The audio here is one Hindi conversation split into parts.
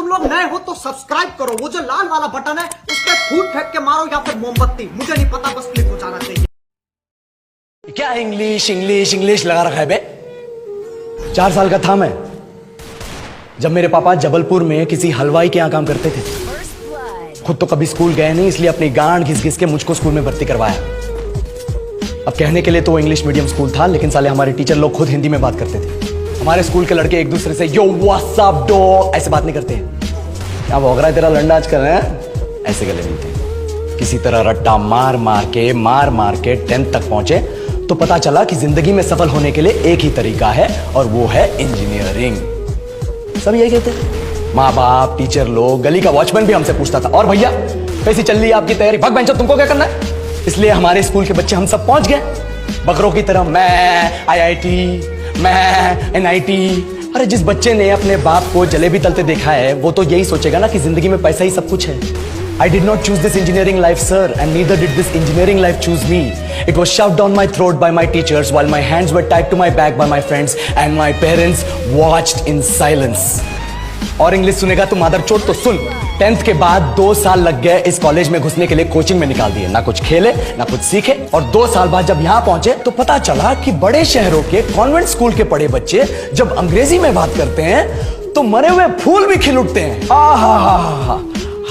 लोग नए हो तो सब्सक्राइब करो, वो जो लाल वाला बटन है उस पर फूट फेंक के मारो या फिर मोमबत्ती, मुझे नहीं पता, बस क्लिक हो जाना चाहिए। क्या इंग्लिश इंग्लिश इंग्लिश लगा रखा है बे? 4 साल का था मैं जब मेरे पापा जबलपुर में किसी हलवाई के यहाँ काम करते थे। खुद तो कभी स्कूल गए नहीं, इसलिए अपनी गांड घिस घिस के मुझको स्कूल में भर्ती करवाया। अब कहने के लिए तो वो इंग्लिश मीडियम स्कूल था, लेकिन साले हमारे टीचर लोग खुद हिंदी में बात करते थे। हमारे स्कूल के लड़के एक दूसरे से यो व्हाट्स अप डॉग ऐसे बात नहीं करते हैं। क्या भौंक रहा है तेरा लंडा आजकल है? ऐसे गले मिलते। किसी तरह रट्टा मार मार के 10th तक पहुंचे तो पता चला कि जिंदगी में सफल होने के लिए एक ही तरीका है और वो है इंजीनियरिंग। सब यही कहते हैं। माँ बाप, टीचर लोग, गली का वॉचमैन भी हमसे पूछता था, और भैया कैसी चल रही है आपकी तैयारी? भग बेंचो, तुमको क्या करना है? इसलिए हमारे स्कूल के बच्चे हम सब पहुंच गए बकरों की तरह। मैं IIT, मैं NIT। अरे जिस बच्चे ने अपने बाप को जलेबी तलते देखा है वो तो यही सोचेगा ना कि जिंदगी में पैसा ही सब कुछ है। I did not choose this engineering life, sir, and neither did this engineering life choose me. It was shoved down my throat by my teachers while my hands were tied to my back by my friends and my parents watched in silence. और इंग्लिश सुनेगा तो मादर चोट तो सुन। 10th के बाद 2 साल लग गए इस कॉलेज में घुसने के लिए, कोचिंग में निकाल दिए। ना कुछ खेले ना कुछ सीखे, और 2 साल बाद जब यहाँ पहुंचे तो पता चला कि बड़े शहरों के कॉन्वेंट स्कूल के पढ़े बच्चे जब अंग्रेजी में बात करते हैं तो मरे हुए फूल भी खिल उठते हैं। हा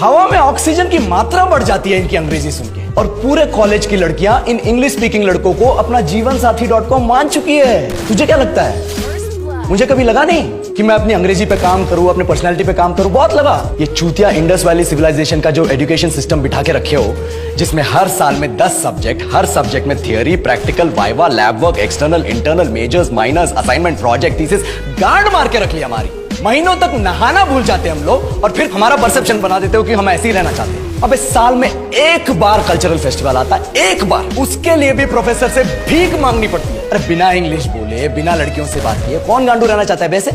हवा में ऑक्सीजन की मात्रा बढ़ जाती है इनकी अंग्रेजी सुन के। और पूरे कॉलेज की लड़कियां इन इंग्लिश स्पीकिंग लड़कों को अपना जीवनसाथी.com मान चुकी है। तुझे क्या लगता है? मुझे कभी लगा नहीं कि मैं अपनी अंग्रेजी पे काम करूं, अपने पर्सनालिटी पे काम करूं। बहुत लगा। ये चूतिया इंडस वैली सिविलाइजेशन का जो एजुकेशन सिस्टम बिठा के रखे हो, जिसमें हर साल में 10 सब्जेक्ट, हर सब्जेक्ट में theory, practical, viva, lab work, external, internal, majors, minors, assignment, project, thesis, गांड मार के रख लिया हमारी। महीनों तक नहाना भूल जाते हम लोग और फिर हमारा परसेप्शन बना देते हो कि हम ऐसे ही रहना चाहते हैं। अब इस साल में एक बार कल्चरल फेस्टिवल आता है, एक बार, उसके लिए भी प्रोफेसर से भीख मांगनी पड़ती है। अरे बिना इंग्लिश बोले, बिना लड़कियों से बात किए कौन गांडू रहना चाहता है वैसे?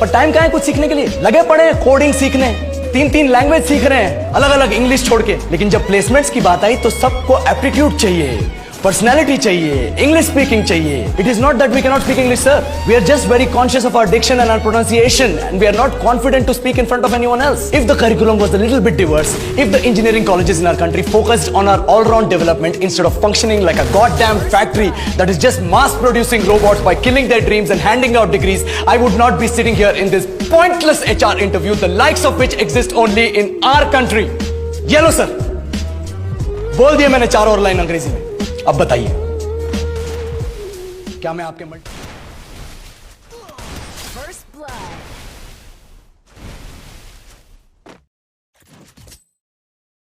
पर टाइम कहाँ है कुछ सीखने के लिए? लगे पड़े हैं कोडिंग सीखने, 3 लैंग्वेज सीख रहे हैं अलग अलग इंग्लिश छोड़ के। लेकिन जब प्लेसमेंट्स की बात आई तो सबको एप्टीट्यूड चाहिए, पर्सनैलिटी चाहिए, इंग्लिश स्पीकिंग चाहिए। It is not that we cannot speak English, sir. We are just very conscious of our diction and our pronunciation, and we are not confident to speak in front of anyone else. If the curriculum was a little bit diverse, if the engineering colleges in our country focused on our all-round development instead of functioning like a goddamn factory that is just mass-producing robots by killing their dreams and handing out degrees, I would not be sitting here in this pointless HR interview, the likes of which exist only in our country. Yellow, sir. बोल दिया मैंने 4 और लाइन अंग्रेजी में। अब बताइए, क्या मैं आपके